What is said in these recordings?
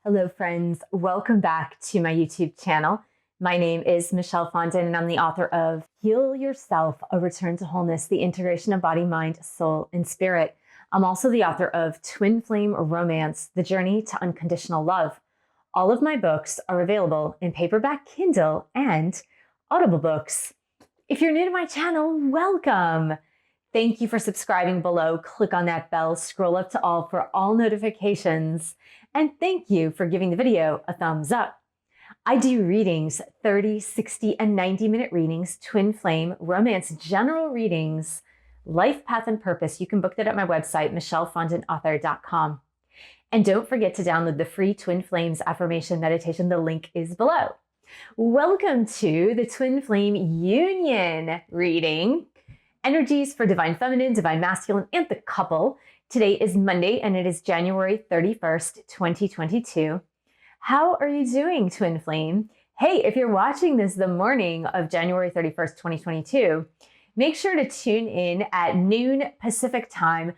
Hello friends, welcome back to my YouTube channel. My name is Michelle Fondin and I'm the author of Heal Yourself, A Return to Wholeness, the Integration of Body, Mind, Soul, and Spirit. I'm also the author of Twin Flame Romance, The Journey to Unconditional Love. All of my books are available in paperback, Kindle, and Audible books. If you're new to my channel, welcome. Thank you for subscribing below. Click on that bell, scroll up to all for all notifications. And thank you for giving the video a thumbs up. I do readings, 30, 60, and 90-minute readings, twin flame, romance, general readings, life path and purpose. You can book that at my website, michellefondinauthor.com. And don't forget to download the free Twin Flames affirmation meditation. The link is below. Welcome to the Twin Flame Union reading. Energies for Divine Feminine, Divine Masculine, and the couple. Today is Monday and it is January 31st, 2022. How are you doing, Twin Flame? Hey, if you're watching this the morning of January 31st, 2022, make sure to tune in at noon Pacific time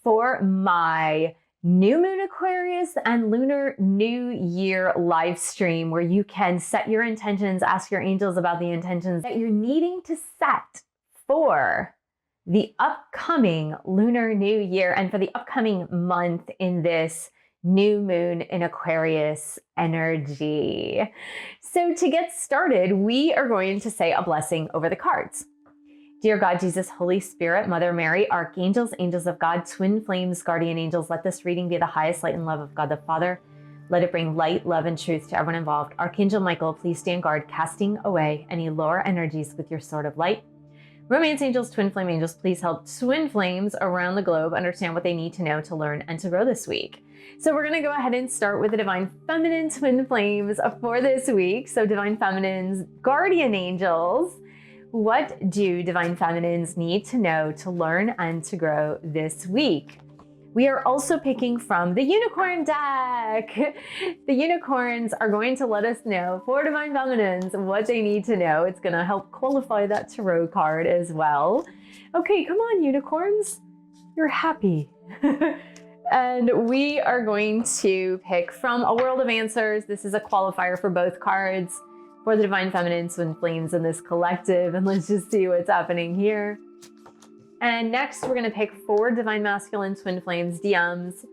for my New Moon Aquarius and Lunar New Year live stream where you can set your intentions, ask your angels about the intentions that you're needing to set for the upcoming Lunar New Year and for the upcoming month in this new moon in Aquarius energy. So to get started, we are going to say a blessing over the cards. Dear God, Jesus, Holy Spirit, Mother Mary, Archangels, Angels of God, Twin Flames, Guardian Angels, let this reading be the highest light and love of God the Father. Let it bring light, love, and truth to everyone involved. Archangel Michael, please stand guard, casting away any lower energies with your sword of light. Romance angels, twin flame angels, please help twin flames around the globe understand what they need to know to learn and to grow this week. So we're going to go ahead and start with the Divine Feminine twin flames for this week. So Divine Feminines, guardian angels, what do Divine Feminines need to know to learn and to grow this week? We are also picking from the Unicorn deck. The unicorns are going to let us know for Divine Feminines what they need to know. It's going to help qualify that tarot card as well. Okay, come on, unicorns. You're happy. And we are going to pick from A World of Answers. This is a qualifier for both cards for the Divine Feminine twin flames in this collective. And let's just see what's happening here. And next, we're going to pick 4 Divine Masculine Twin Flames DMs.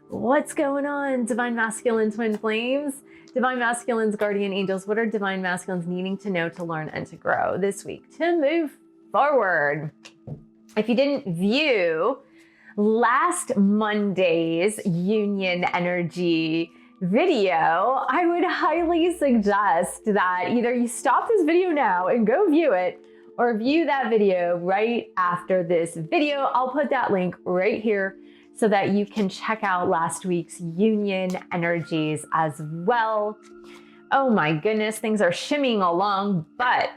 What's going on, Divine Masculine Twin Flames? Divine Masculines, Guardian Angels, what are Divine Masculines needing to know to learn and to grow this week to move forward? If you didn't view last Monday's Union Energy video, I would highly suggest that either you stop this video now and go view it, or view that video right after this video. I'll put that link right here so that you can check out last week's Union energies as well. Oh my goodness, things are shimmying along, but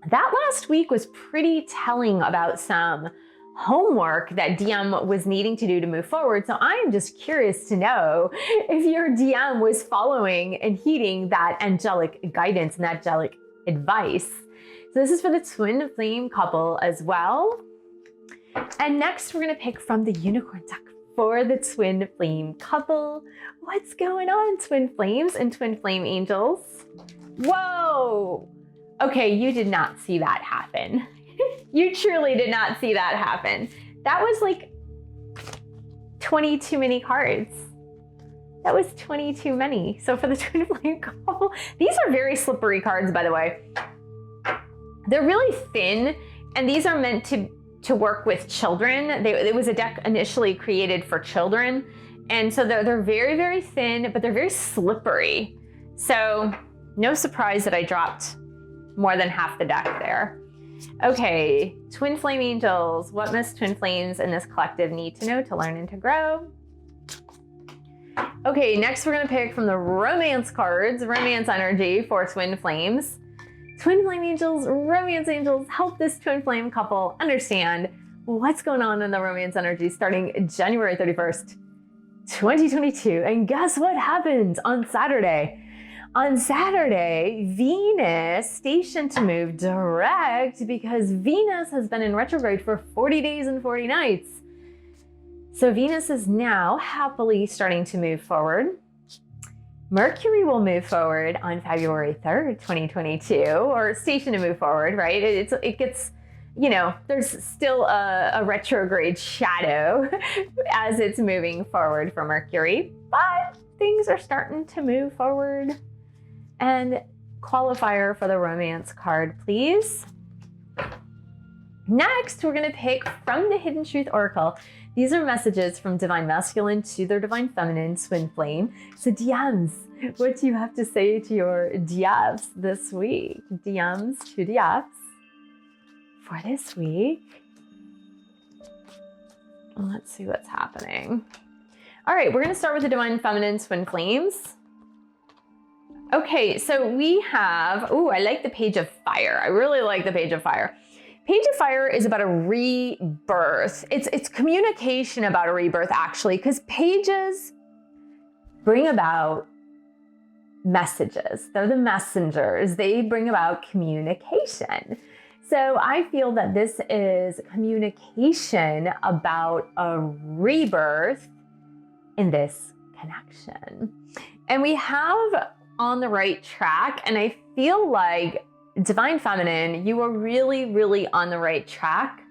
that last week was pretty telling about some homework that DM was needing to do to move forward. So I am just curious to know if your DM was following and heeding that angelic guidance and that angelic advice. So this is for the twin flame couple as well. And next we're going to pick from the Unicorn deck for the twin flame couple. What's going on, twin flames and twin flame angels? Whoa! Okay, you did not see that happen. You truly did not see that happen. That was like 20 too many cards. That was 20 too many. So for the twin flame couple, these are very slippery cards, by the way. They're really thin, and these are meant to work with children. It was a deck initially created for children, and so they're very, very thin, but they're very slippery. So no surprise that I dropped more than half the deck there. Okay, twin flame angels, what must twin flames in this collective need to know to learn and to grow? Okay, next we're going to pick from the romance cards, romance energy for twin flames. Twin flame angels, romance angels, help this twin flame couple understand what's going on in the romance energy starting January 31st, 2022. And guess what happened on Saturday? On Saturday, Venus stationed to move direct because Venus has been in retrograde for 40 days and 40 nights. So Venus is now happily starting to move forward. Mercury will move forward on February 3rd, 2022, or station to move forward, right? It gets, there's still a retrograde shadow as it's moving forward for Mercury, but things are starting to move forward. And qualifier for the romance card, please. Next, we're going to pick from the Hidden Truth Oracle. These are messages from Divine Masculine to their Divine Feminine twin flame. So DMs, what do you have to say to your DFs this week? DMs to DFs for this week. Let's see what's happening. All right, we're going to start with the Divine Feminine twin flames. Okay, so we have, I like the Page of Fire. I really like the Page of Fire. Page of Fire is about a rebirth. It's communication about a rebirth, actually, because pages bring about messages. They're the messengers. They bring about communication. So I feel that this is communication about a rebirth in this connection. And we have on the right track, and I feel like Divine Feminine, you are really, really on the right track.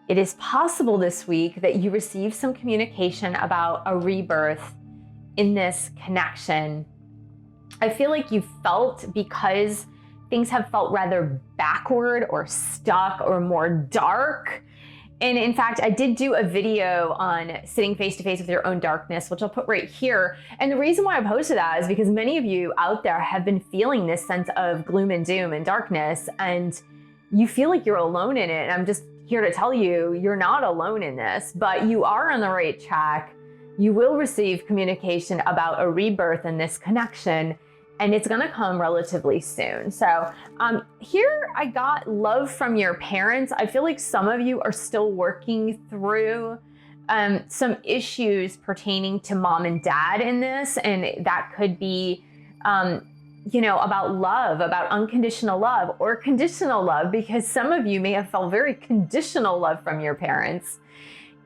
It is possible this week that you receive some communication about a rebirth in this connection. I feel like you felt, because things have felt rather backward or stuck or more dark. And in fact, I did do a video on sitting face to face with your own darkness, which I'll put right here. And the reason why I posted that is because many of you out there have been feeling this sense of gloom and doom and darkness, and you feel like you're alone in it. And I'm just here to tell you, you're not alone in this, but you are on the right track. You will receive communication about a rebirth in this connection, and it's gonna come relatively soon. So here I got love from your parents. I feel like some of you are still working through some issues pertaining to mom and dad in this. And that could be, about love, about unconditional love or conditional love, because some of you may have felt very conditional love from your parents.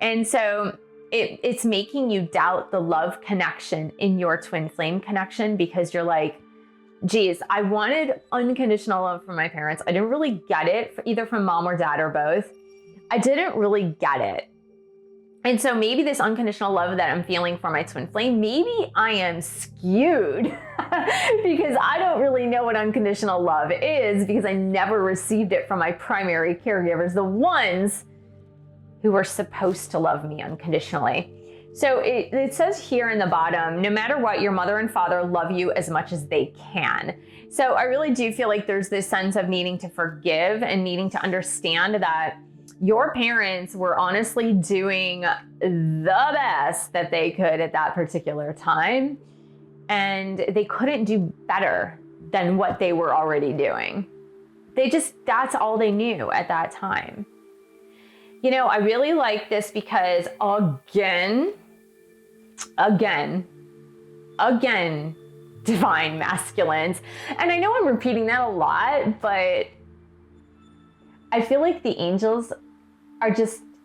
And so it's making you doubt the love connection in your twin flame connection, because you're like, geez, I wanted unconditional love from my parents. I didn't really get it, either from mom or dad or both. I didn't really get it. And so maybe this unconditional love that I'm feeling for my twin flame, maybe I am skewed because I don't really know what unconditional love is, because I never received it from my primary caregivers, the ones who were supposed to love me unconditionally. So it says here in the bottom, no matter what, your mother and father love you as much as they can. So I really do feel like there's this sense of needing to forgive and needing to understand that your parents were honestly doing the best that they could at that particular time. And they couldn't do better than what they were already doing. That's all they knew at that time. I really like this because again, divine masculines. And I know I'm repeating that a lot, but I feel like the angels are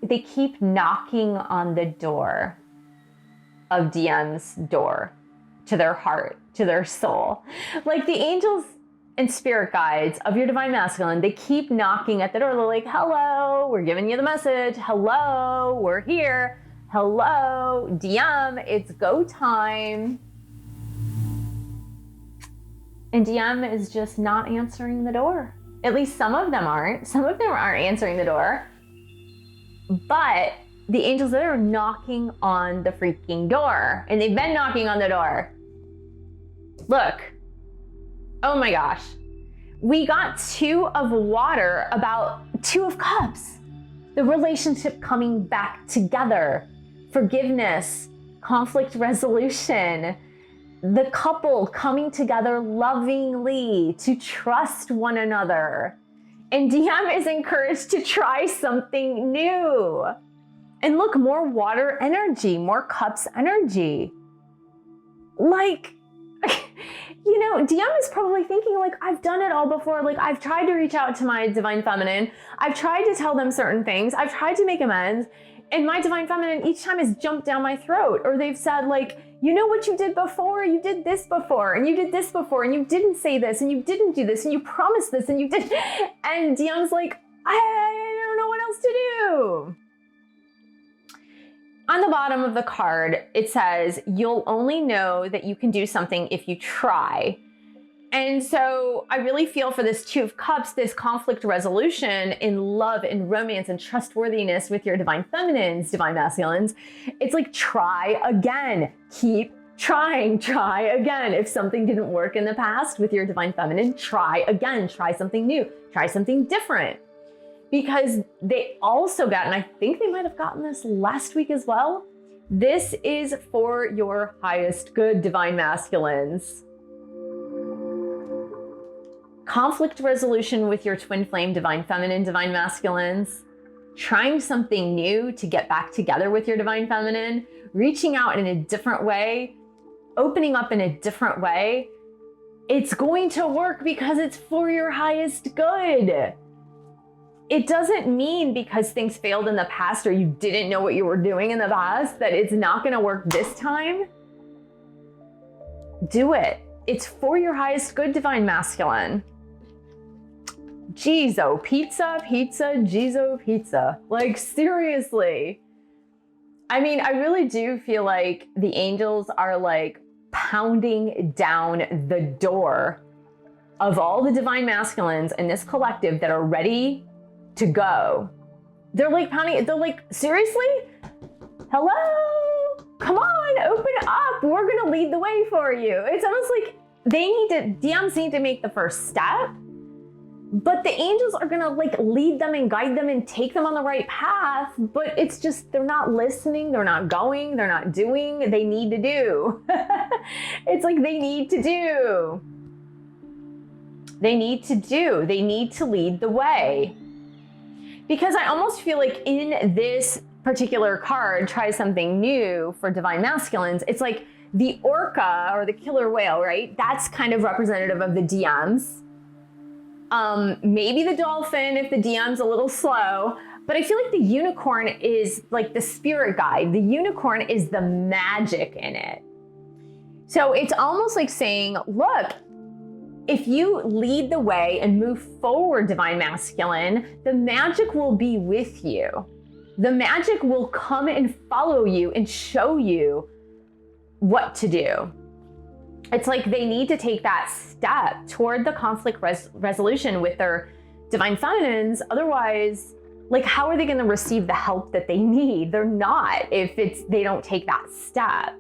they keep knocking on the door of DM's door, to their heart, to their soul. Like the angels and spirit guides of your divine masculine, they keep knocking at the door. They're like, hello, we're giving you the message. Hello, we're here. Hello, DM, it's go time. And DM is just not answering the door. At least some of them aren't. Some of them aren't answering the door. But the angels that are knocking on the freaking door, and they've been knocking on the door. Look, oh my gosh. We got 2 of water, about 2 of cups. The relationship coming back together. Forgiveness, conflict resolution, the couple coming together lovingly to trust one another. And DM is encouraged to try something new. And look, more water energy, more cups energy. Like, DM is probably thinking like, I've done it all before. Like I've tried to reach out to my divine feminine. I've tried to tell them certain things. I've tried to make amends. And my divine feminine each time has jumped down my throat, or they've said like, you know what you did before? You did this before, and you did this before, and you didn't say this, and you didn't do this, and you promised this, and you did. And Diem's like, I don't know what else to do. On the bottom of the card, it says, you'll only know that you can do something if you try. And so I really feel for this Two of Cups, this conflict resolution in love and romance and trustworthiness with your divine feminines, divine masculines. It's like, try again, keep trying, try again. If something didn't work in the past with your divine feminine, try again, try something new, try something different. Because they also got, and I think they might have gotten this last week as well, this is for your highest good, divine masculines. Conflict resolution with your twin flame, divine feminine, divine masculines, trying something new to get back together with your divine feminine, reaching out in a different way, opening up in a different way. It's going to work because it's for your highest good. It doesn't mean because things failed in the past or you didn't know what you were doing in the past that it's not going to work this time. Do it. It's for your highest good, divine masculine. Jizo, pizza, pizza, Jizo, pizza. Like, seriously. I mean, I really do feel like the angels are like pounding down the door of all the divine masculines in this collective that are ready to go. They're like pounding, they're like, seriously? Hello? Come on, open up. We're gonna lead the way for you. It's almost like DMs need to make the first step, but the angels are gonna like lead them and guide them and take them on the right path, but it's just, they're not listening, they're not going, they're not doing, they need to do. It's like they need to do. They need to do, they need to lead the way. Because I almost feel like in this particular card, try something new for divine masculines, it's like the orca or the killer whale, right? That's kind of representative of the DMs. Maybe the dolphin if the DM's a little slow, but I feel like the unicorn is like the spirit guide. The unicorn is the magic in it. So it's almost like saying, look, if you lead the way and move forward, divine masculine, the magic will be with you. The magic will come and follow you and show you what to do. It's like they need to take that step toward the conflict resolution with their divine feminines. Otherwise, like, how are they going to receive the help that they need? They're not if they don't take that step.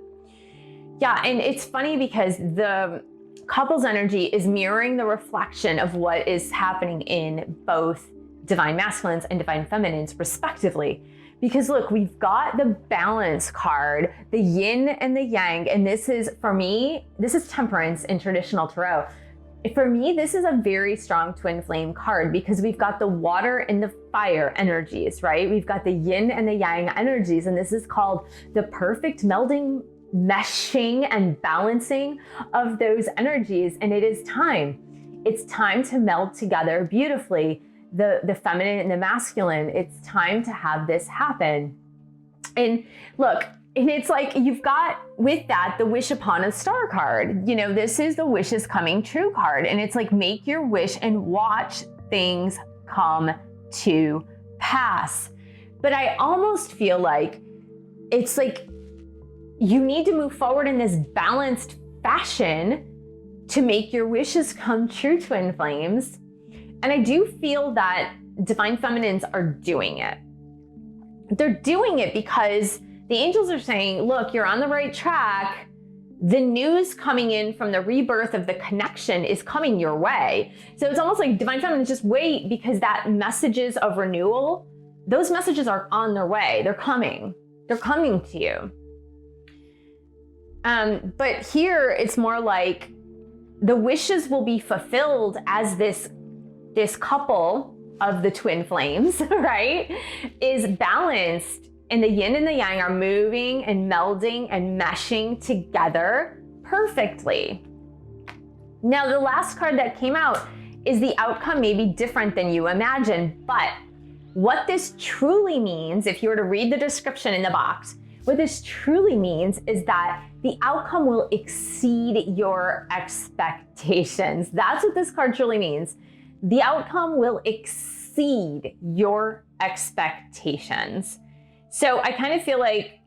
Yeah, and it's funny because the couple's energy is mirroring the reflection of what is happening in both divine masculines and divine feminines respectively. Because look, we've got the balance card, the yin and the yang, and this is, for me, this is temperance in traditional tarot. For me, this is a very strong twin flame card because we've got the water and the fire energies, right? We've got the yin and the yang energies, and this is called the perfect melding, meshing and balancing of those energies. And it is time. It's time to meld together beautifully the feminine and the masculine. It's time to have this happen. And look, and it's like you've got with that the wish upon a star card. You know, this is the wishes coming true card. And it's like make your wish and watch things come to pass. But I almost feel like it's like you need to move forward in this balanced fashion to make your wishes come true, twin flames. And I do feel that divine feminines are doing it. They're doing it because the angels are saying, look, you're on the right track. The news coming in from the rebirth of the connection is coming your way. So it's almost like divine feminines just wait because that messages of renewal, those messages are on their way. They're coming. They're coming to you. But here it's more like the wishes will be fulfilled as this couple of the twin flames, right, is balanced, and the yin and the yang are moving and melding and meshing together perfectly. Now, the last card that came out is the outcome may be different than you imagine, but what this truly means, if you were to read the description in the box, What this truly means is that the outcome will exceed your expectations. That's what this card truly means. The outcome will exceed your expectations. So I kind of feel like,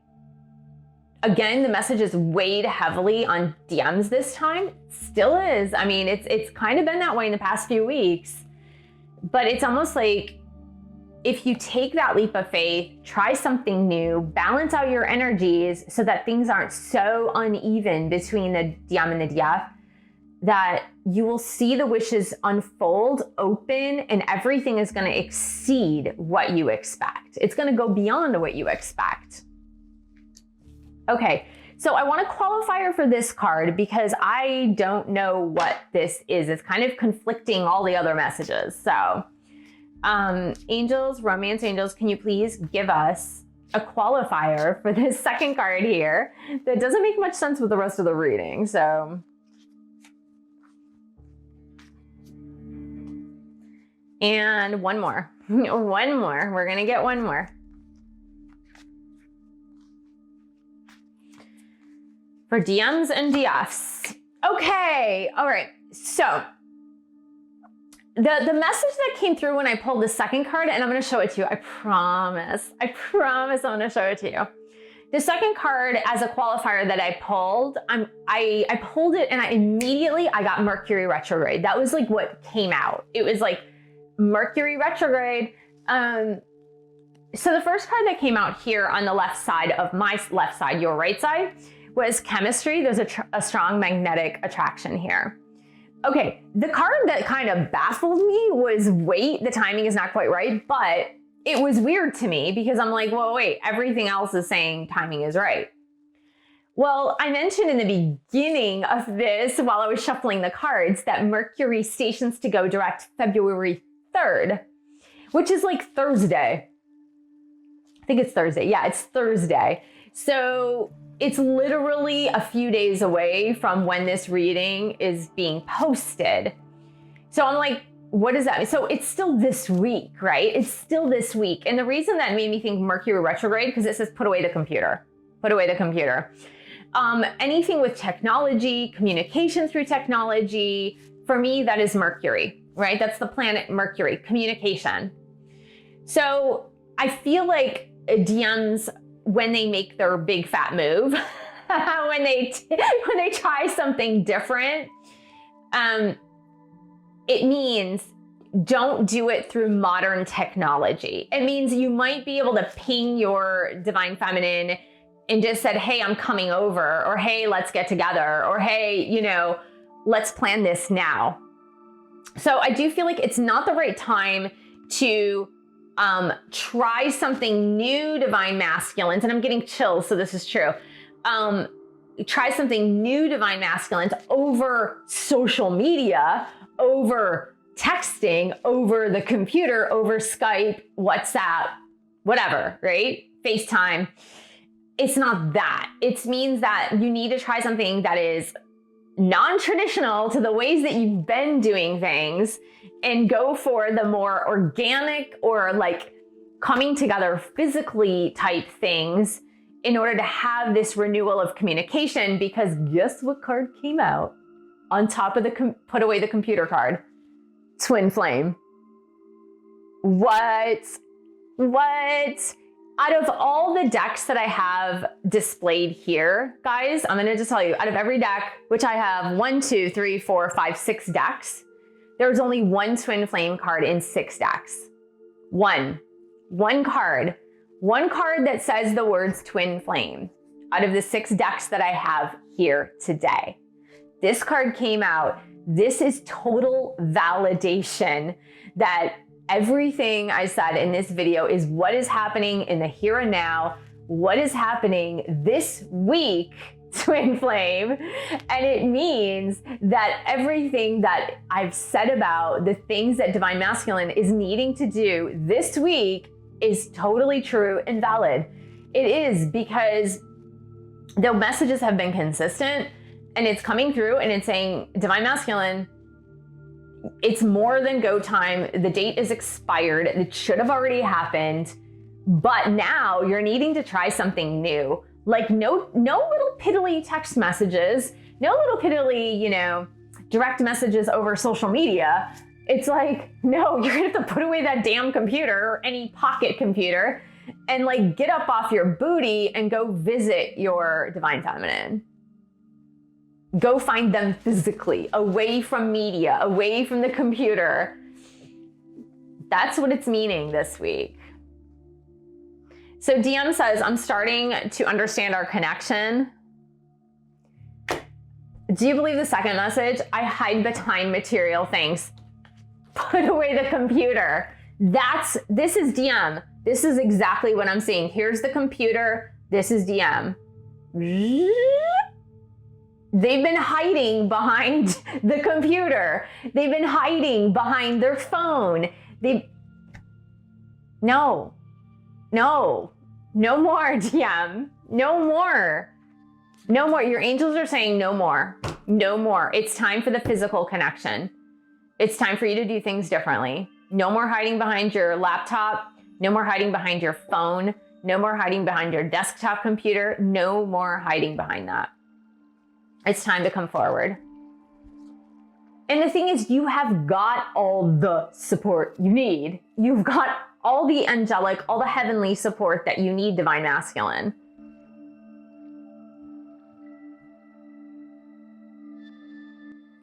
again, the message is weighed heavily on DMs this time. Still is. I mean, it's kind of been that way in the past few weeks, but it's almost like if you take that leap of faith, try something new, balance out your energies so that things aren't so uneven between the DM and the DF, that you will see the wishes unfold, open, and everything is going to exceed what you expect. It's going to go beyond what you expect. Okay, so I want a qualifier for this card because I don't know what this is. It's kind of conflicting all the other messages. So, angels, romance angels, can you please give us a qualifier for this second card here that doesn't make much sense with the rest of the reading? So, and one more. One more. We're going to get one more. For DMs and DFs. Okay. All right. So the message that came through when I pulled the second card, and I'm going to show it to you. I promise I'm going to show it to you. The second card as a qualifier that I pulled, I pulled it and I got Mercury retrograde. That was like what came out. It was like Mercury retrograde. So the first card that came out here on the left side of my left side, your right side, was chemistry. There's a strong magnetic attraction here. Okay, the card that kind of baffled me was wait, the timing is not quite right, but it was weird to me because I'm like, well, wait, everything else is saying timing is right. Well, I mentioned in the beginning of this, while I was shuffling the cards, that Mercury stations to go direct February 3rd, which is like Thursday. I think it's Thursday. Yeah, it's Thursday. So it's literally a few days away from when this reading is being posted. So I'm like, what does that mean? So it's still this week, right? It's still this week. And the reason that made me think Mercury retrograde, because it says put away the computer. Put away the computer. Anything with technology, communication through technology, for me, that is Mercury, right? That's the planet Mercury, communication. So I feel like DMs, when they make their big fat move, when they try something different, it means don't do it through modern technology. It means you might be able to ping your divine feminine and just said, hey, I'm coming over, or hey, let's get together, or hey, let's plan this now. So I do feel like it's not the right time to try something new, divine masculines, and I'm getting chills, so this is true. Try something new, divine masculines, over social media, over texting, over the computer, over Skype, WhatsApp, whatever, right? FaceTime. It's not that. It means that you need to try something that is non-traditional to the ways that you've been doing things, and go for the more organic or like coming together physically type things in order to have this renewal of communication. Because guess what card came out on top of the put away the computer card? Twin flame. What? Out of all the decks that I have displayed here, guys, I'm going to just tell you, out of every deck, which I have 1, 2, 3, 4, 5, 6 decks, there's only one twin flame card in 6 decks. One card that says the words twin flame out of the 6 decks that I have here today. This card came out. This is total validation that everything I said in this video is what is happening in the here and now, what is happening this week, twin flame. And it means that everything that I've said about the things that divine masculine is needing to do this week is totally true and valid. It is, because the messages have been consistent and it's coming through and it's saying, divine masculine, it's more than go time. The date is expired. It should have already happened. But now you're needing to try something new. Like no little piddly text messages, no little piddly, direct messages over social media. It's like, no, you're gonna have to put away that damn computer or any pocket computer and like get up off your booty and go visit your divine feminine. Go find them physically, away from media, away from the computer. That's what it's meaning this week. So DM says, I'm starting to understand our connection. Do you believe the second message? I hide behind material things. Put away the computer. This is DM. This is exactly what I'm seeing. Here's the computer. This is DM. They've been hiding behind the computer. They've been hiding behind their phone. No more, DM. No more. No more. Your angels are saying no more. No more. It's time for the physical connection. It's time for you to do things differently. No more hiding behind your laptop. No more hiding behind your phone. No more hiding behind your desktop computer. No more hiding behind that. It's time to come forward. And the thing is, you have got all the support you need. You've got all the angelic, all the heavenly support that you need, divine masculine.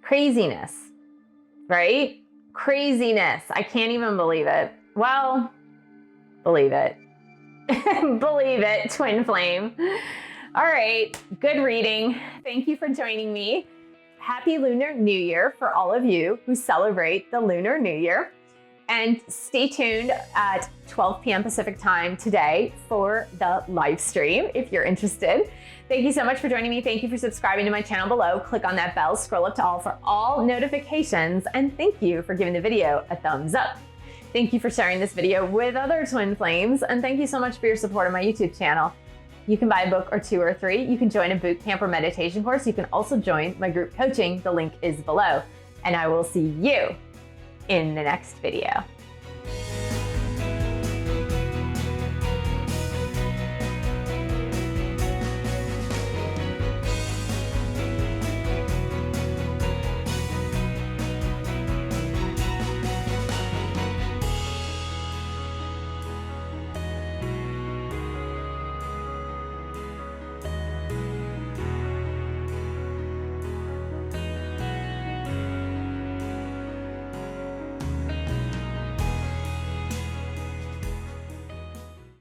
Craziness, right? Craziness. I can't even believe it. Well, believe it. Believe it, twin flame. All right, good reading. Thank you for joining me. Happy Lunar New Year for all of you who celebrate the Lunar New Year. And stay tuned at 12 p.m. Pacific time today for the live stream if you're interested. Thank you so much for joining me. Thank you for subscribing to my channel below. Click on that bell, scroll up to all for all notifications, and thank you for giving the video a thumbs up. Thank you for sharing this video with other twin flames, and thank you so much for your support on my YouTube channel. You can buy a book or 2 or 3. You can join a boot camp or meditation course. You can also join my group coaching. The link is below. And I will see you in the next video.